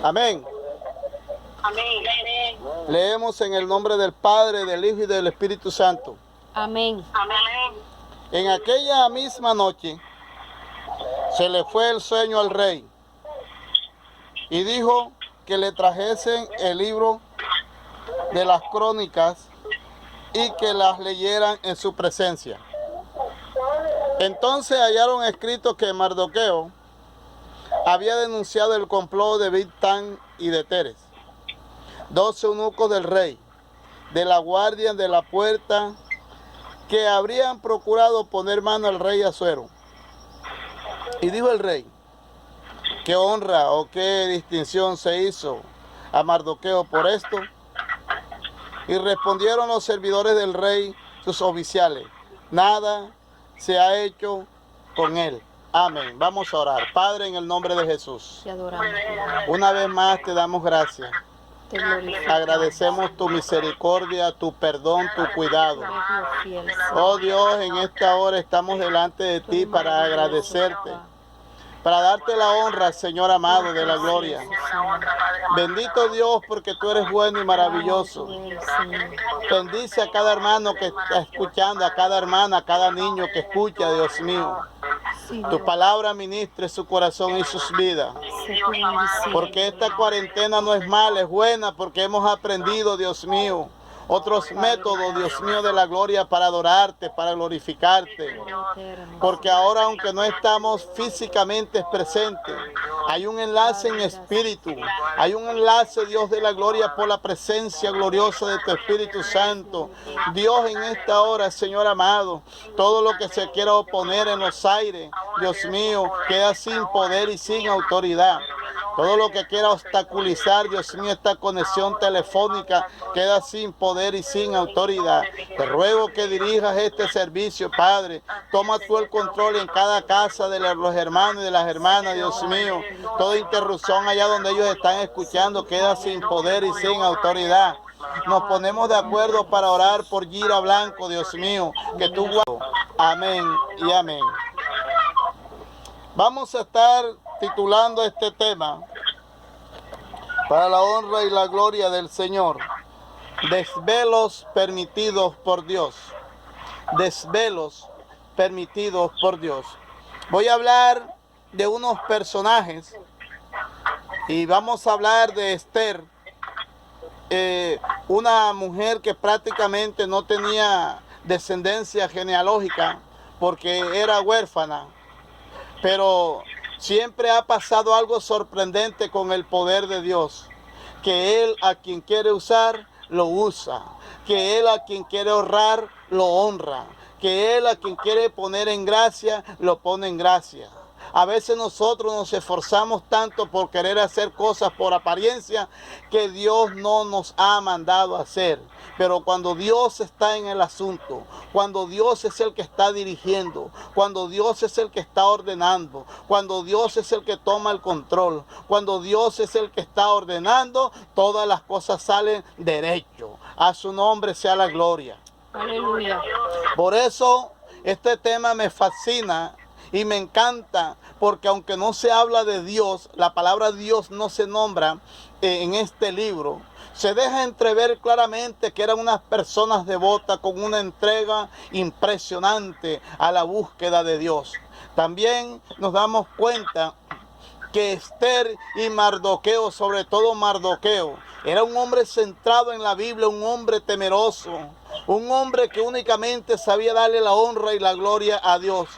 Amén. Amén. Leemos en el nombre del Padre, del Hijo y del Espíritu Santo. Amén. Amén. En aquella misma noche se le fue el sueño al rey y dijo que le trajesen el libro de las crónicas y que las leyeran en su presencia. Entonces hallaron escrito que Mardoqueo había denunciado el complot de Bigtán y de Teres, 2 eunucos del rey, de la guardia de la puerta, que habrían procurado poner mano al rey Asuero. Y dijo el rey: ¿qué honra o qué distinción se hizo a Mardoqueo por esto? Y respondieron los servidores del rey, sus oficiales: nada se ha hecho con él. Amén. Vamos a orar. Padre, en el nombre de Jesús, Te adoramos. una vez más te damos gracias. Te glorificamos. Agradecemos tu misericordia, tu perdón, tu cuidado. Eres Dios fiel, Señor. Oh Dios, en esta hora estamos delante de ti Tú para maravilloso, agradecerte, papá. para darte la honra, Señor amado, de la gloria. Bendito Dios, porque tú eres bueno y maravilloso. Tú eres, Señor. Bendice a cada hermano que está escuchando, a cada hermana, a cada niño que escucha, Dios mío. Sí, Tu Dios. palabra ministre su corazón y sus vidas. Sé tu bendición. Porque esta cuarentena no es mala, es buena, porque hemos aprendido, Dios mío, otros métodos, Dios mío, de la gloria para adorarte, para glorificarte. Eterno. Porque ahora, aunque no estamos físicamente presentes, hay un enlace en espíritu, hay un enlace, Dios de la gloria, por la presencia gloriosa de tu Espíritu Santo. Dios, en esta hora, Señor amado, todo lo que se quiera oponer en los aires, Dios mío, queda sin poder y sin autoridad. Todo lo que quiera obstaculizar, Dios mío, esta conexión telefónica queda sin poder y sin autoridad. Te ruego que dirijas este servicio, Padre. Toma tú el control en cada casa de los hermanos y de las hermanas, Dios mío. Toda interrupción allá donde ellos están escuchando queda sin poder y sin autoridad. Nos ponemos de acuerdo para orar por Gira Blanco, Dios mío, que tú guardas. Amén y amén. Vamos a estar titulando este tema para la honra y la gloria del Señor: desvelos permitidos por Dios. Desvelos permitidos por Dios. Voy a hablar de unos personajes y vamos a hablar de Esther, una mujer que prácticamente no tenía descendencia genealógica porque era huérfana, pero siempre ha pasado algo sorprendente con el poder de Dios, que Él a quien quiere usar, lo usa, que Él a quien quiere honrar, lo honra, que Él a quien quiere poner en gracia, lo pone en gracia. A veces nosotros nos esforzamos tanto por querer hacer cosas por apariencia que Dios no nos ha mandado a hacer. Pero cuando Dios está en el asunto, cuando Dios es el que está dirigiendo, cuando Dios es el que está ordenando, cuando Dios es el que toma el control, cuando Dios es el que está ordenando, todas las cosas salen derecho. A su nombre sea la gloria. Aleluya. Por eso este tema me fascina y me encanta, porque aunque no se habla de Dios, la palabra Dios no se nombra en este libro, se deja entrever claramente que eran unas personas devotas con una entrega impresionante a la búsqueda de Dios. También nos damos cuenta que Esther y Mardoqueo, sobre todo Mardoqueo, era un hombre centrado en la Biblia, un hombre temeroso, un hombre que únicamente sabía darle la honra y la gloria a Dios,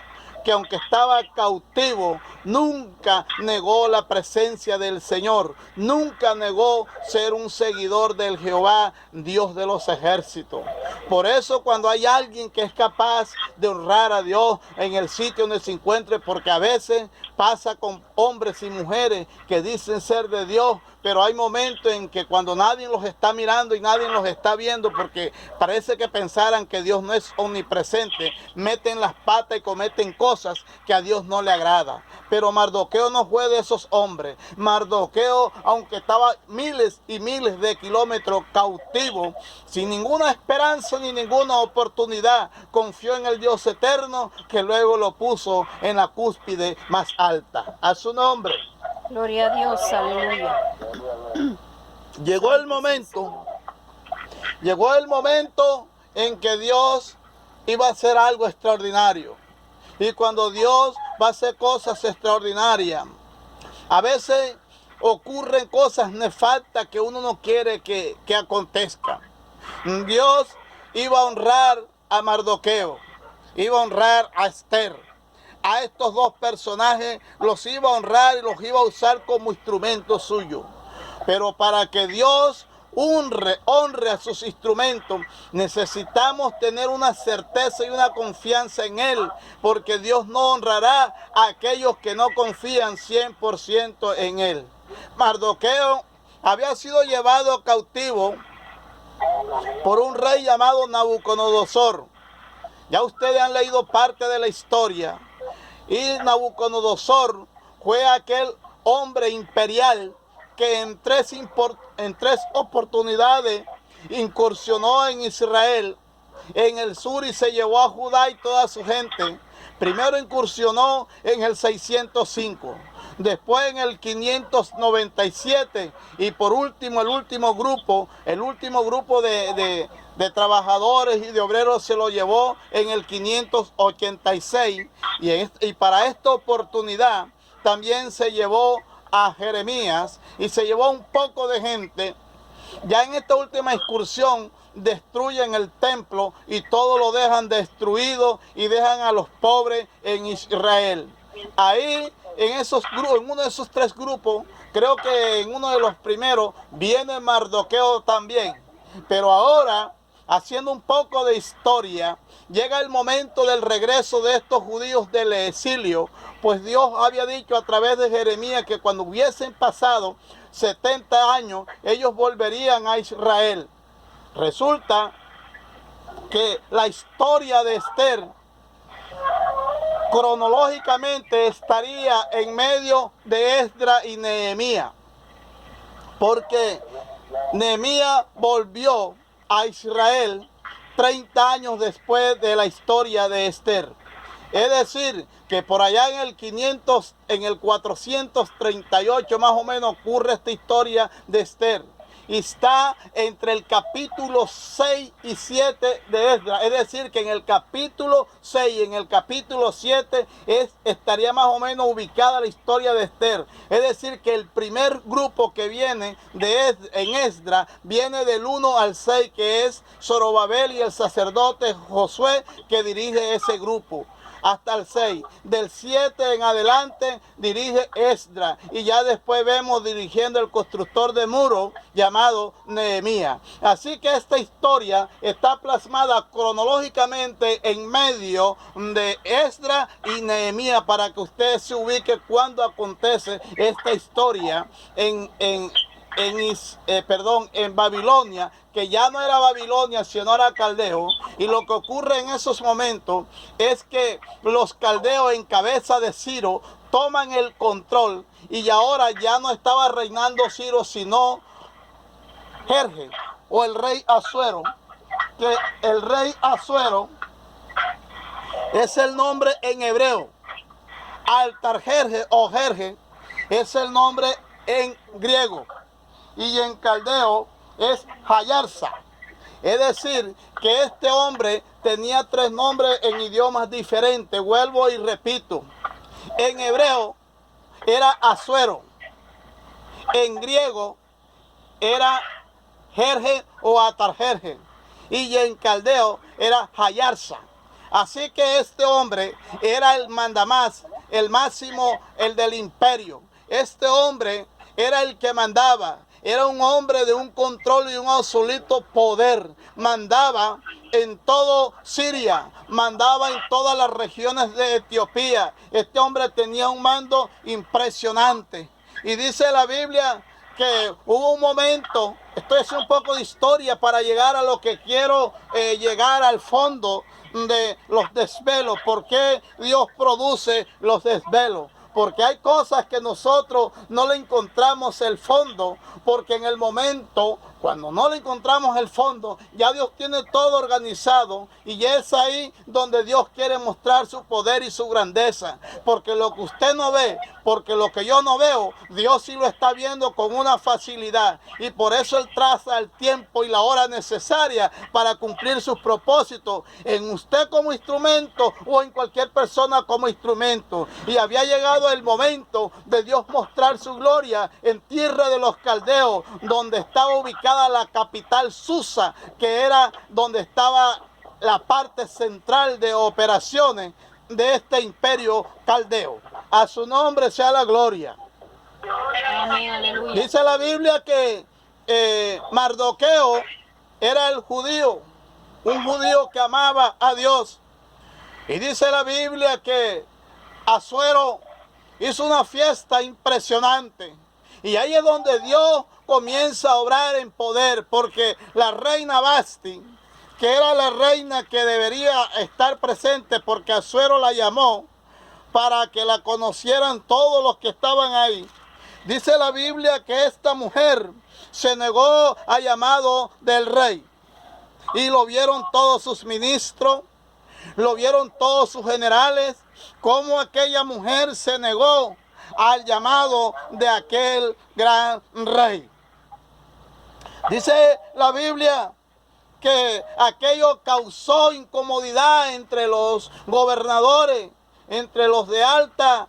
que aunque estaba cautivo, nunca negó la presencia del Señor, nunca negó ser un seguidor del Jehová, Dios de los ejércitos. Por eso cuando hay alguien que es capaz de honrar a Dios en el sitio donde se encuentre, porque a veces pasa con hombres y mujeres que dicen ser de Dios, pero hay momentos en que cuando nadie los está mirando y nadie los está viendo, porque parece que pensaran que Dios no es omnipresente, meten las patas y cometen cosas que a Dios no le agrada. Pero Mardoqueo no fue de esos hombres. Mardoqueo, aunque estaba miles y miles de kilómetros cautivo, sin ninguna esperanza ni ninguna oportunidad, confió en el Dios eterno, que luego lo puso en la cúspide más alta. A su nombre. Gloria a Dios, aleluya. Llegó el momento en que Dios iba a hacer algo extraordinario. Y cuando Dios va a hacer cosas extraordinarias, a veces ocurren cosas nefastas que uno no quiere que acontezcan. Dios iba a honrar a Mardoqueo, iba a honrar a Esther. A estos dos personajes los iba a honrar y los iba a usar como instrumento suyo. Pero para que Dios honre a sus instrumentos, necesitamos tener una certeza y una confianza en Él, porque Dios no honrará a aquellos que no confían 100% en Él. Mardoqueo había sido llevado cautivo por un rey llamado Nabucodonosor. Ya ustedes han leído parte de la historia. Y Nabucodonosor fue aquel hombre imperial que en tres oportunidades incursionó en Israel, en el sur, y se llevó a Judá y toda su gente. Primero incursionó en el 605, después en el 597 y por último el último grupo de trabajadores y de obreros se lo llevó en el 586 y para esta oportunidad también se llevó a Jeremías y se llevó un poco de gente. Ya en esta última excursión destruyen el templo y todo lo dejan destruido y dejan a los pobres en Israel. Ahí en uno de esos tres grupos, creo que en uno de los primeros viene Mardoqueo también. Pero ahora, haciendo un poco de historia, llega el momento del regreso de estos judíos del exilio, pues Dios había dicho a través de Jeremías que cuando hubiesen pasado 70 años, ellos volverían a Israel. Resulta que la historia de Esther cronológicamente estaría en medio de Esdras y Nehemías, porque Nehemías volvió a Israel 30 años después de la historia de Esther. Es decir, que por allá en el 438 más o menos ocurre esta historia de Esther. Y está entre el capítulo 6 y 7 de Esdras. Es decir, que en el capítulo 6 y en el capítulo 7 estaría más o menos ubicada la historia de Esther. Es decir, que el primer grupo que viene en Esdras viene del 1 al 6, que es Zorobabel y el sacerdote Josué, que dirige ese grupo. Hasta el 6. Del 7 en adelante dirige Esdras. Y ya después vemos dirigiendo el constructor de muros llamado Nehemías. Así que esta historia está plasmada cronológicamente en medio de Esdras y Nehemías, para que usted se ubique cuando acontece esta historia en Babilonia, que ya no era Babilonia, sino era Caldeo. Y lo que ocurre en esos momentos es que los caldeos en cabeza de Ciro toman el control, y ahora ya no estaba reinando Ciro, sino Jerjes, o el rey Asuero, que el rey Asuero es el nombre en hebreo. Artajerjes o Jerjes es el nombre en griego. Y en caldeo es Hayarza. Es decir, que este hombre tenía tres nombres en idiomas diferentes. Vuelvo y repito. En hebreo era Asuero. En griego era Jerjes o Atarjerjes. Y en caldeo era Hayarza. Así que este hombre era el mandamás, el máximo, el del imperio. Este hombre era el que mandaba. Era un hombre de un control y un absoluto poder. Mandaba en todo Siria, mandaba en todas las regiones de Etiopía. Este hombre tenía un mando impresionante. Y dice la Biblia que hubo un momento, esto es un poco de historia para llegar a lo que quiero llegar al fondo de los desvelos. ¿Por qué Dios produce los desvelos? Porque hay cosas que nosotros no le encontramos el fondo, porque en el momento Cuando no le encontramos el fondo, ya Dios tiene todo organizado y es ahí donde Dios quiere mostrar su poder y su grandeza. Porque lo que usted no ve, porque lo que yo no veo, Dios sí lo está viendo con una facilidad. Y por eso Él traza el tiempo y la hora necesaria para cumplir sus propósitos en usted como instrumento o en cualquier persona como instrumento. Y había llegado el momento de Dios mostrar su gloria en tierra de los caldeos, donde estaba ubicada la capital Susa, que era donde estaba la parte central de operaciones de este imperio caldeo. A su nombre sea la gloria. Amén, aleluya. Dice la Biblia que Mardoqueo era el judío, un judío que amaba a Dios. Y dice la Biblia que Asuero hizo una fiesta impresionante. Y ahí es donde Dios comienza a obrar en poder, porque la reina Basti, que era la reina que debería estar presente, porque Asuero la llamó para que la conocieran todos los que estaban ahí. Dice la Biblia que esta mujer se negó al llamado del rey. Y lo vieron todos sus ministros, lo vieron todos sus generales, cómo aquella mujer se negó al llamado de aquel gran rey. Dice la Biblia que aquello causó incomodidad entre los gobernadores, entre los de alta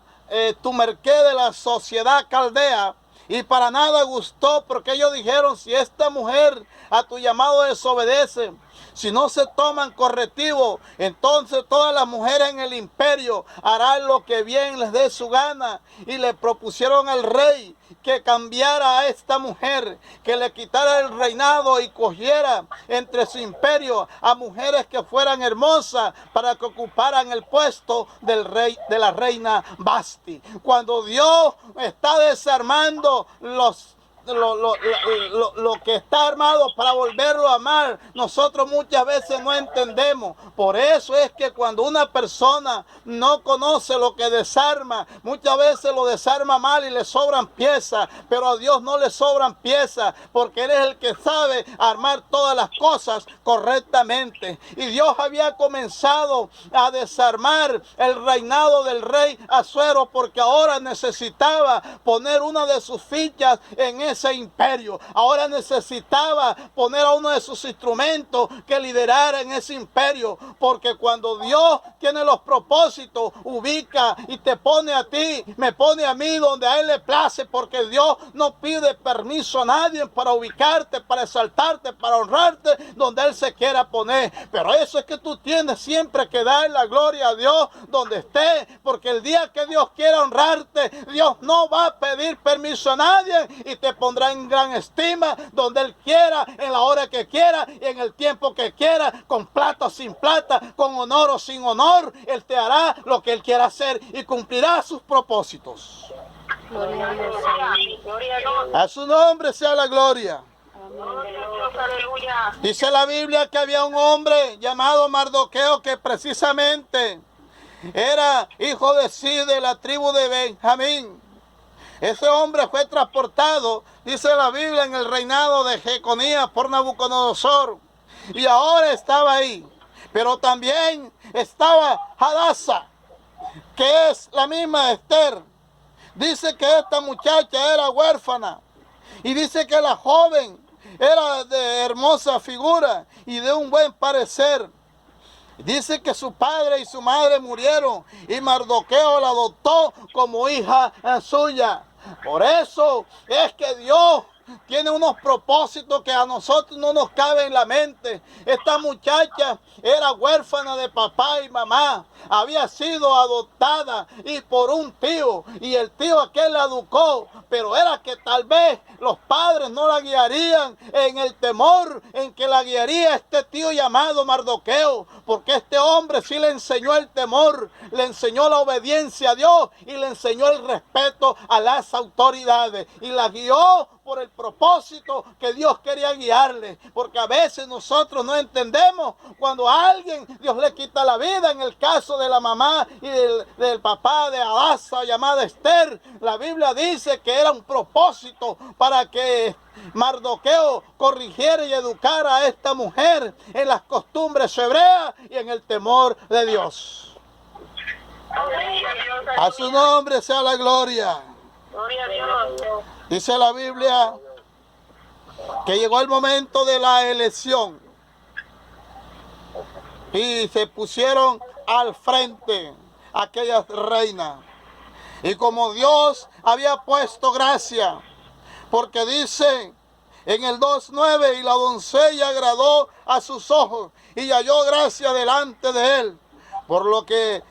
tumerqué de la sociedad caldea, y para nada gustó, porque ellos dijeron: si esta mujer a tu llamado desobedece, si no se toman correctivos, entonces todas las mujeres en el imperio harán lo que bien les dé su gana. Y le propusieron al rey que cambiara a esta mujer, que le quitara el reinado y cogiera entre su imperio a mujeres que fueran hermosas para que ocuparan el puesto del rey, de la reina Basti. Cuando Dios está desarmando lo que está armado para volverlo a amar, nosotros muchas veces no entendemos. Por eso es que cuando una persona no conoce lo que desarma, muchas veces lo desarma mal y le sobran piezas, pero a Dios no le sobran piezas, porque Él es el que sabe armar todas las cosas correctamente. Y Dios había comenzado a desarmar el reinado del rey Asuero, porque ahora necesitaba poner una de sus fichas en ese imperio. Ahora necesitaba poner a uno de sus instrumentos que liderara en ese imperio, porque cuando Dios tiene los propósitos, ubica y te pone a ti, me pone a mí donde a Él le place, porque Dios no pide permiso a nadie para ubicarte, para exaltarte, para honrarte donde Él se quiera poner. Pero eso es que tú tienes siempre que dar la gloria a Dios donde esté, porque el día que Dios quiera honrarte, Dios no va a pedir permiso a nadie y te pondrá en gran estima donde Él quiera, en la hora que quiera y en el tiempo que quiera, con plata o sin plata, con honor o sin honor. Él te hará lo que Él quiera hacer y cumplirá sus propósitos. Gloria a Dios. Gloria a Dios. A su nombre sea la gloria. Aleluya. Dice la Biblia que había un hombre llamado Mardoqueo que precisamente era hijo de Sí, de la tribu de Benjamín. Ese hombre fue transportado, dice la Biblia, en el reinado de Jeconías por Nabucodonosor. Y ahora estaba ahí. Pero también estaba Hadasa, que es la misma Esther. Dice que esta muchacha era huérfana. Y dice que la joven era de hermosa figura y de un buen parecer. Dice que su padre y su madre murieron y Mardoqueo la adoptó como hija suya. Por eso es que Dios tiene unos propósitos que a nosotros no nos caben en la mente. Esta muchacha era huérfana de papá y mamá. Había sido adoptada y por un tío, y el tío aquel la educó, pero era que tal vez los padres no la guiarían en el temor en que la guiaría este tío llamado Mardoqueo, porque este hombre sí le enseñó el temor, le enseñó la obediencia a Dios y le enseñó el respeto a las autoridades y la guió por el propósito que Dios quería guiarle. Porque a veces nosotros no entendemos cuando a alguien Dios le quita la vida. En el caso de la mamá y del papá de Hadasa, llamada Esther, la Biblia dice que era un propósito para que Mardoqueo corrigiera y educara a esta mujer en las costumbres hebreas y en el temor de Dios. A su nombre sea la gloria. Gloria a Dios. Dice la Biblia que llegó el momento de la elección y se pusieron al frente aquellas reinas. Y como Dios había puesto gracia, porque dice en el 2:9, y la doncella agradó a sus ojos y halló gracia delante de él, por lo que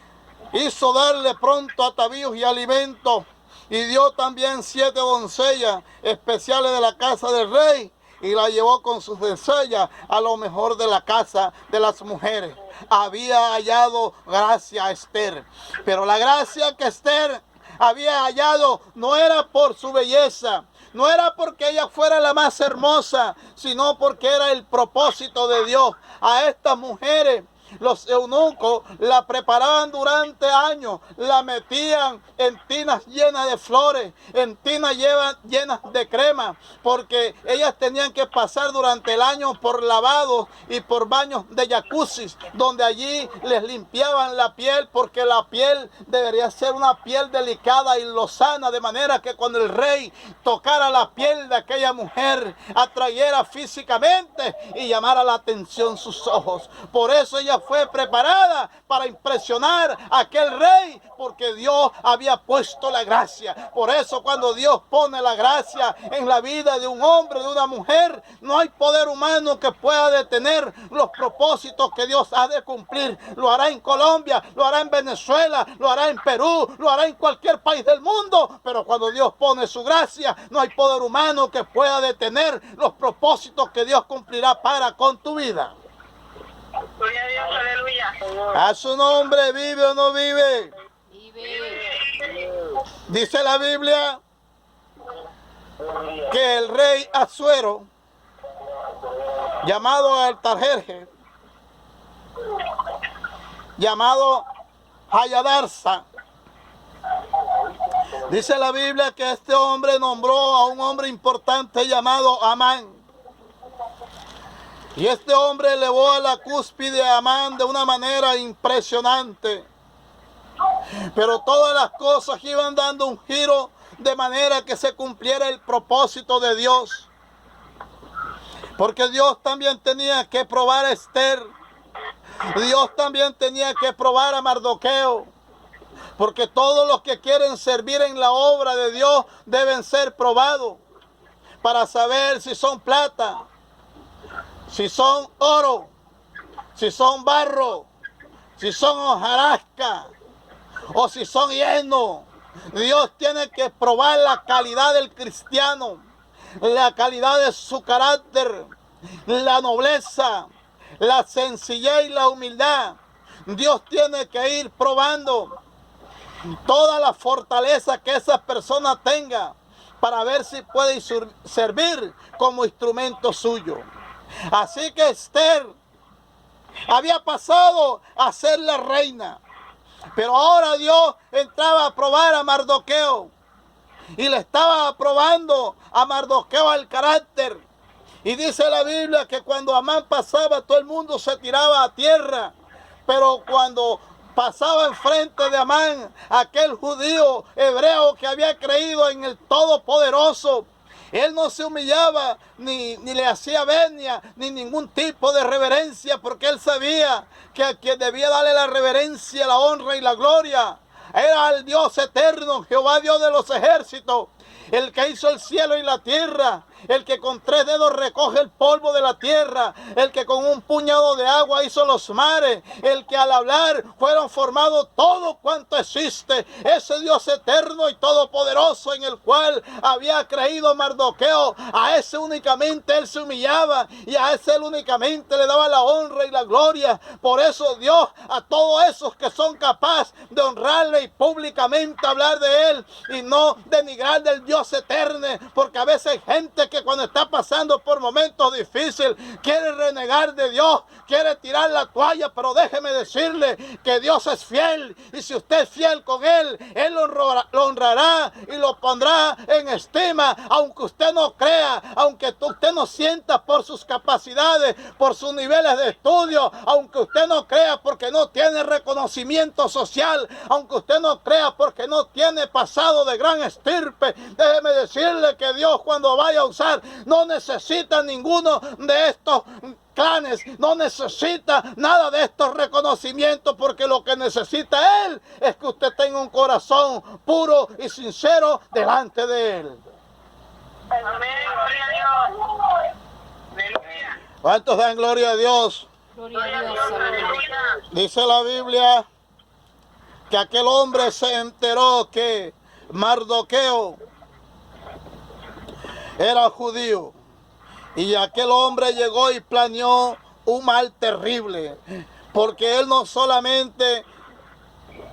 hizo darle pronto atavíos y alimentos, y dio también 7 doncellas especiales de la casa del rey, y la llevó con sus doncellas a lo mejor de la casa de las mujeres. Había hallado gracia a Esther, pero la gracia que Esther había hallado no era por su belleza, no era porque ella fuera la más hermosa, sino porque era el propósito de Dios. A estas mujeres, los eunucos la preparaban durante años, la metían en tinas llenas de flores, en tinas llenas de crema, porque ellas tenían que pasar durante el año por lavados y por baños de jacuzzi, donde allí les limpiaban la piel, porque la piel debería ser una piel delicada y lozana, de manera que cuando el rey tocara la piel de aquella mujer, atrayera físicamente y llamara la atención sus ojos. Por eso ella fue preparada para impresionar a aquel rey, porque Dios había puesto la gracia. Por eso cuando Dios pone la gracia en la vida de un hombre, de una mujer, no hay poder humano que pueda detener los propósitos que Dios ha de cumplir. Lo hará en Colombia, lo hará en Venezuela, lo hará en Perú, lo hará en cualquier país del mundo, pero cuando Dios pone su gracia, no hay poder humano que pueda detener los propósitos que Dios cumplirá para con tu vida. Gloria a Dios, aleluya. A su nombre, ¿vive o no vive? Vive. Dice la Biblia que el rey Asuero, llamado Artajerjes, llamado Hayadarsa, dice la Biblia que este hombre nombró a un hombre importante llamado Amán. Y este hombre elevó a la cúspide a Amán de una manera impresionante. Pero todas las cosas iban dando un giro de manera que se cumpliera el propósito de Dios. Porque Dios también tenía que probar a Esther. Dios también tenía que probar a Mardoqueo. Porque todos los que quieren servir en la obra de Dios deben ser probados para saber si son plata, si son oro, si son barro, si son hojarasca o si son hierro. Dios tiene que probar la calidad del cristiano, la calidad de su carácter, la nobleza, la sencillez y la humildad. Dios tiene que ir probando toda la fortaleza que esa persona tenga para ver si puede servir como instrumento suyo. Así que Esther había pasado a ser la reina, pero ahora Dios entraba a probar a Mardoqueo y le estaba probando a Mardoqueo el carácter. Y dice la Biblia que cuando Amán pasaba, todo el mundo se tiraba a tierra, pero cuando pasaba enfrente de Amán, aquel judío hebreo que había creído en el Todopoderoso, él no se humillaba, ni le hacía venia, ni ningún tipo de reverencia, porque él sabía que a quien debía darle la reverencia, la honra y la gloria era el Dios eterno, Jehová Dios de los ejércitos, el que hizo el cielo y la tierra, el que con 3 dedos recoge el polvo de la tierra, el que con un puñado de agua hizo los mares, el que al hablar fueron formados todo cuanto existe, ese Dios eterno y todopoderoso en el cual había creído Mardoqueo, a ese únicamente él se humillaba y a ese él únicamente le daba la honra y la gloria. Por eso Dios, a todos esos que son capaces de honrarle y públicamente hablar de él y no denigrar del Dios eterno, porque a veces hay gente que cuando está pasando por momentos difíciles quiere renegar de Dios, quiere tirar la toalla, pero déjeme decirle que Dios es fiel, y si usted es fiel con él, él lo honrará y lo pondrá en estima, aunque usted no crea, aunque usted no sienta por sus capacidades, por sus niveles de estudio, aunque usted no crea porque no tiene reconocimiento social, aunque usted no crea porque no tiene pasado de gran estirpe. Déjeme decirle que Dios, cuando vaya a usar, no necesita ninguno de estos clanes, no necesita nada de estos reconocimientos, porque lo que necesita Él es que usted tenga un corazón puro y sincero delante de Él. Amén, gloria a Dios. Aleluya. ¿Cuántos dan gloria a Dios? Gloria a Dios. Aleluya. Aleluya. Dice la Biblia que aquel hombre se enteró que Mardoqueo era judío, y aquel hombre llegó y planeó un mal terrible, porque él no solamente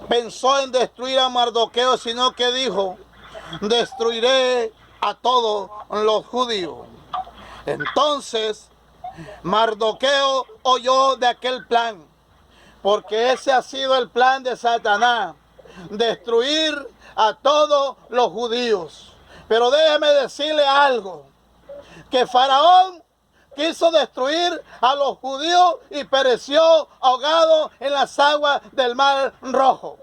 pensó en destruir a Mardoqueo, sino que dijo: destruiré a todos los judíos. Entonces Mardoqueo oyó de aquel plan, porque ese ha sido el plan de Satanás, destruir a todos los judíos. Pero déjeme decirle algo, que Faraón quiso destruir a los judíos y pereció ahogado en las aguas del Mar Rojo.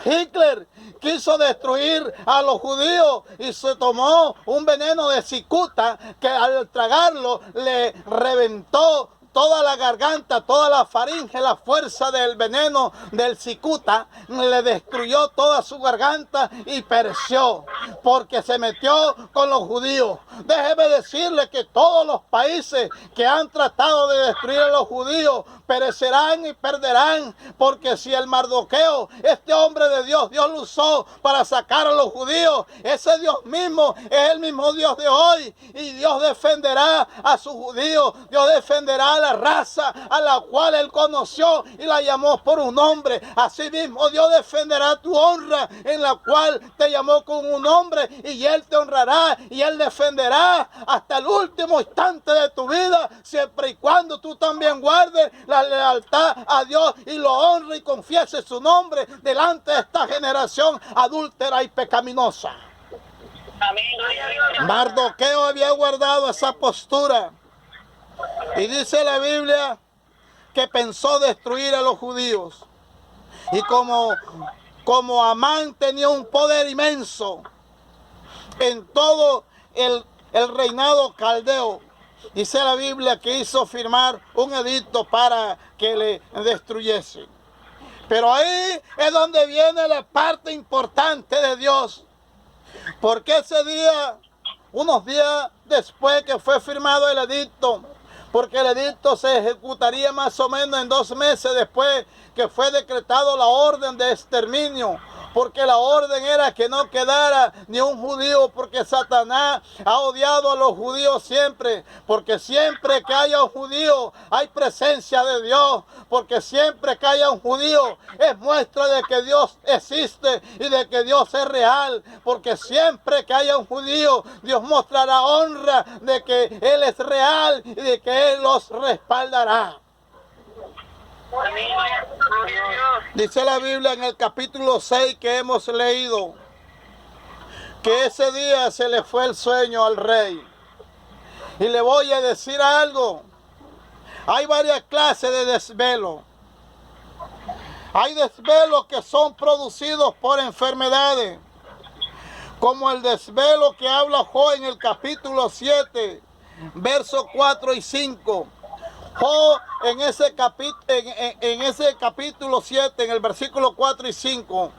Hitler quiso destruir a los judíos y se tomó un veneno de cicuta que al tragarlo le reventó toda la garganta, toda la faringe. La fuerza del veneno del cicuta le destruyó toda su garganta y pereció, porque se metió con los judíos. Déjeme decirle que todos los países que han tratado de destruir a los judíos perecerán y perderán, porque si el Mardoqueo, este hombre de Dios, Dios lo usó para sacar a los judíos, ese Dios mismo es el mismo Dios de hoy, y Dios defenderá a sus judíos, Dios defenderá a la raza a la cual él conoció y la llamó por un nombre. Asimismo Dios defenderá tu honra, en la cual te llamó con un nombre, y él te honrará y él defenderá hasta el último instante de tu vida, siempre y cuando tú también guardes la lealtad a Dios y lo honres y confieses su nombre delante de esta generación adúltera y pecaminosa. Amén, gloria a Dios. Mardoqueo había guardado esa postura, y dice la Biblia que pensó destruir a los judíos. Y como Amán tenía un poder inmenso en todo el reinado caldeo, dice la Biblia que hizo firmar un edicto para que le destruyese. Pero ahí es donde viene la parte importante de Dios, porque ese día, unos días después que fue firmado el edicto, porque el edicto se ejecutaría más o menos en 2 meses después que fue decretado la orden de exterminio, porque la orden era que no quedara ni un judío, porque Satanás ha odiado a los judíos siempre, porque siempre que haya un judío hay presencia de Dios, porque siempre que haya un judío es muestra de que Dios existe y de que Dios es real, porque siempre que haya un judío Dios mostrará honra de que Él es real y de que Él los respaldará. Amén, gloria a Dios. Dice la Biblia en el capítulo 6 que hemos leído, que ese día se le fue el sueño al rey. Y le voy a decir algo, hay varias clases de desvelo. Hay desvelos que son producidos por enfermedades, como el desvelo que habla Job en el capítulo 7, versos 4 y 5. Job en ese capítulo 7, en el versículo 4 y 5,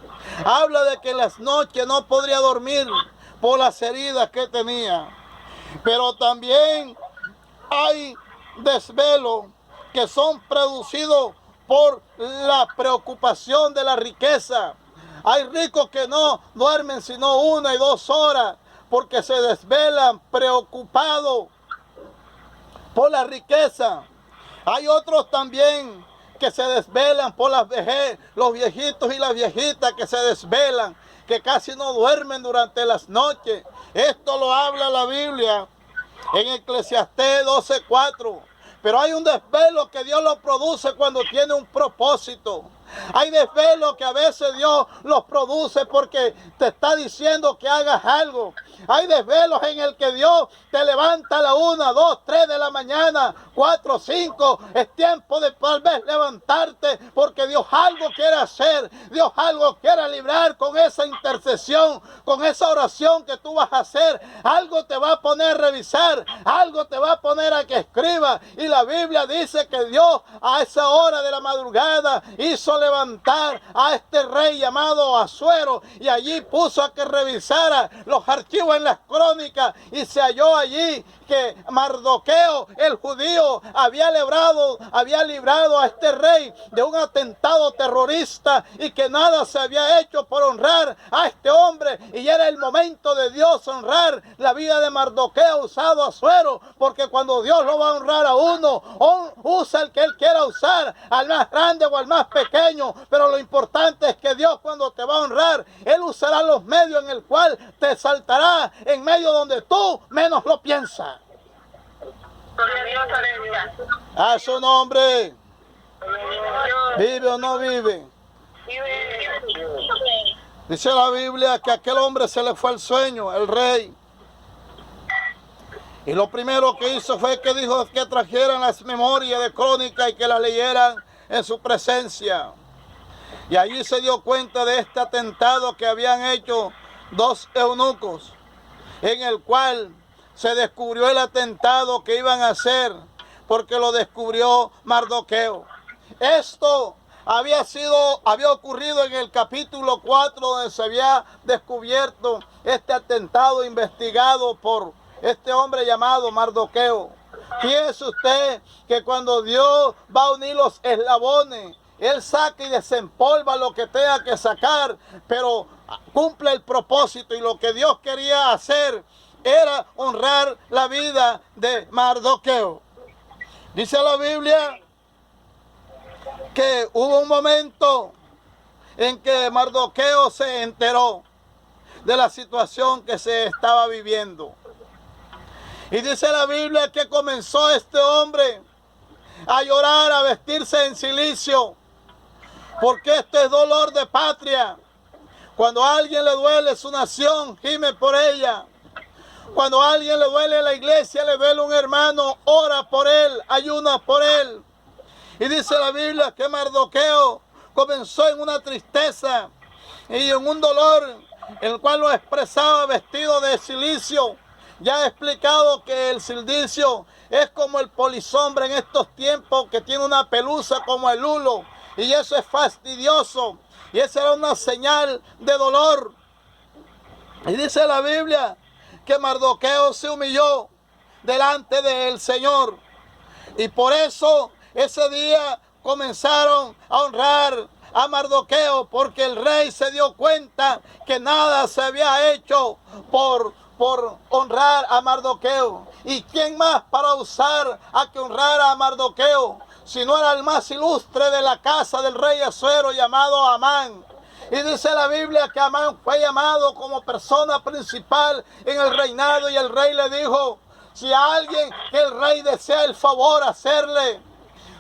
habla de que en las noches no podría dormir por las heridas que tenía. Pero también hay desvelos que son producidos por la preocupación de la riqueza. Hay ricos que no duermen sino 1 y 2 horas porque se desvelan preocupados por la riqueza. Hay otros también que se desvelan por la vejez, los viejitos y las viejitas que se desvelan, que casi no duermen durante las noches. Esto lo habla la Biblia en Eclesiastés 12:4. Pero hay un desvelo que Dios lo produce cuando tiene un propósito. Hay desvelos que a veces Dios los produce porque te está diciendo que hagas algo. Hay desvelos en el que Dios te levanta a la 1, 2, 3 de la mañana, 4, 5. Es tiempo de tal vez levantarte porque Dios algo quiere hacer. Dios algo quiere librar con esa intercesión, con esa oración que tú vas a hacer. Algo te va a poner a revisar, algo te va a poner a que escriba. Y la Biblia dice que Dios a esa hora de la madrugada hizo levantar a este rey llamado Asuero y allí puso a que revisara los archivos en las crónicas y se halló allí que Mardoqueo, el judío, había librado a este rey de un atentado terrorista y que nada se había hecho por honrar a este hombre, y era el momento de Dios honrar la vida de Mardoqueo usado Asuero, porque cuando Dios lo va a honrar a uno, usa el que Él quiera usar, al más grande o al más pequeño, pero lo importante es que Dios cuando te va a honrar, Él usará los medios en el cual te saltará en medio donde tú menos lo piensas. Gloria a Dios, aleluya. A su nombre. Dios. ¿Vive o no vive? Vive. Dice la Biblia que a aquel hombre se le fue el sueño, el rey. Y lo primero que hizo fue que dijo que trajeran las memorias de crónica y que las leyeran en su presencia. Y allí se dio cuenta de este atentado que habían hecho 2 eunucos, en el cual se descubrió el atentado que iban a hacer, porque lo descubrió Mardoqueo. Esto había ocurrido en el capítulo 4, donde se había descubierto este atentado investigado por este hombre llamado Mardoqueo. Fíjese usted que cuando Dios va a unir los eslabones, Él saca y desempolva lo que tenga que sacar, pero cumple el propósito, y lo que Dios quería hacer era honrar la vida de Mardoqueo. Dice la Biblia que hubo un momento en que Mardoqueo se enteró de la situación que se estaba viviendo. Y dice la Biblia que comenzó este hombre a llorar, a vestirse en cilicio, porque esto es dolor de patria. Cuando a alguien le duele su nación, gime por ella. Cuando a alguien le duele la iglesia, le duele un hermano, ora por él, ayuna por él. Y dice la Biblia que Mardoqueo comenzó en una tristeza y en un dolor, el cual lo expresaba vestido de cilicio. Ya he explicado que el cilicio es como el polizombre en estos tiempos, que tiene una pelusa como el lulo, y eso es fastidioso, y esa era una señal de dolor. Y dice la Biblia que Mardoqueo se humilló delante del Señor, y por eso ese día comenzaron a honrar a Mardoqueo, porque el rey se dio cuenta que nada se había hecho por honrar a Mardoqueo. ¿Y quién más para usar a que honrara a Mardoqueo? Si no era el más ilustre de la casa del rey Asuero, llamado Amán. Y dice la Biblia que Amán fue llamado como persona principal en el reinado, y el rey le dijo: si a alguien que el rey desea el favor hacerle,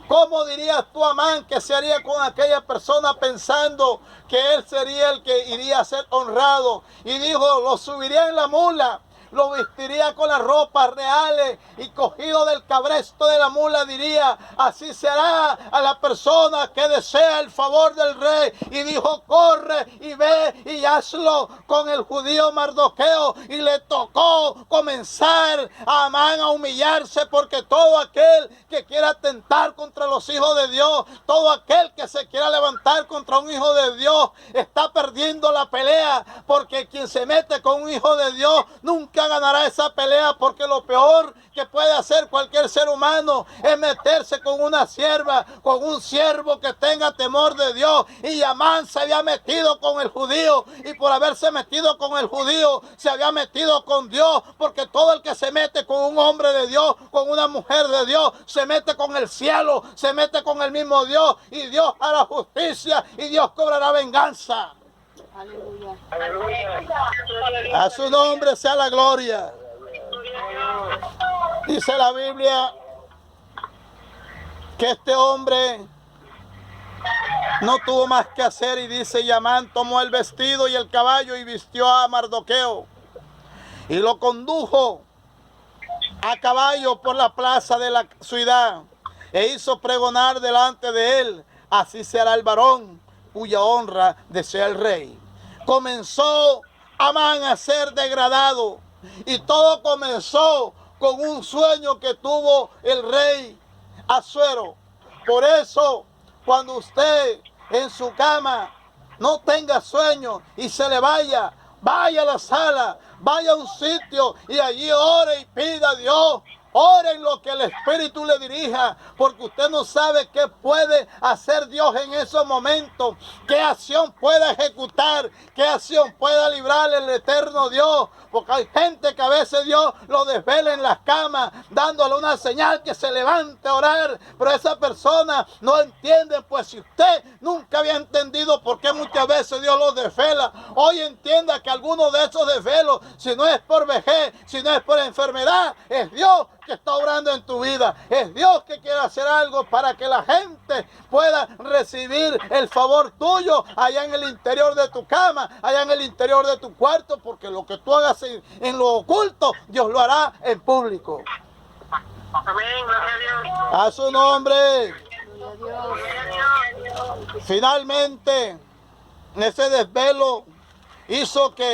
¿cómo dirías tú, Amán, que se haría con aquella persona pensando que él sería el que iría a ser honrado? Y dijo: lo subiría en la mula, lo vestiría con las ropas reales, y cogido del cabresto de la mula diría: así será a la persona que desea el favor del rey. Y dijo: corre y ve y hazlo con el judío Mardoqueo. Y le tocó comenzar a Amán a humillarse, porque todo aquel que quiera atentar contra los hijos de Dios, todo aquel que se quiera levantar contra un hijo de Dios, está perdiendo la pelea, porque quien se mete con un hijo de Dios nunca ella ganará esa pelea, porque lo peor que puede hacer cualquier ser humano es meterse con una sierva, con un siervo que tenga temor de Dios. Y Amán se había metido con el judío, y por haberse metido con el judío se había metido con Dios, porque todo el que se mete con un hombre de Dios, con una mujer de Dios, se mete con el cielo, se mete con el mismo Dios, y Dios hará justicia y Dios cobrará venganza. Aleluya. A su nombre sea la gloria. Dice la Biblia que este hombre no tuvo más que hacer, y dice: y Amán tomó el vestido y el caballo y vistió a Mardoqueo y lo condujo a caballo por la plaza de la ciudad e hizo pregonar delante de él: así será el varón cuya honra desea el rey. Comenzó Amán a ser degradado, y todo comenzó con un sueño que tuvo el rey Asuero. Por eso, cuando usted en su cama no tenga sueño y se le vaya a la sala, vaya a un sitio y allí ore y pida a Dios. Ore en lo que el Espíritu le dirija, porque usted no sabe qué puede hacer Dios en esos momentos, qué acción pueda ejecutar, qué acción pueda librar el eterno Dios. Porque hay gente que a veces Dios lo desvela en las camas, dándole una señal que se levante a orar, pero esa persona no entiende. Pues si usted nunca había entendido por qué muchas veces Dios los desvela, hoy entienda que alguno de esos desvelos, si no es por vejez, si no es por enfermedad, es Dios que está obrando en tu vida. Es Dios que quiere hacer algo para que la gente pueda recibir el favor tuyo allá en el interior de tu cama, allá en el interior de tu cuarto, porque lo que tú hagas en lo oculto, Dios lo hará en público. Amén, gloria a Dios. A su nombre. Gloria a Dios. Gloria a Dios. Finalmente, ese desvelo hizo que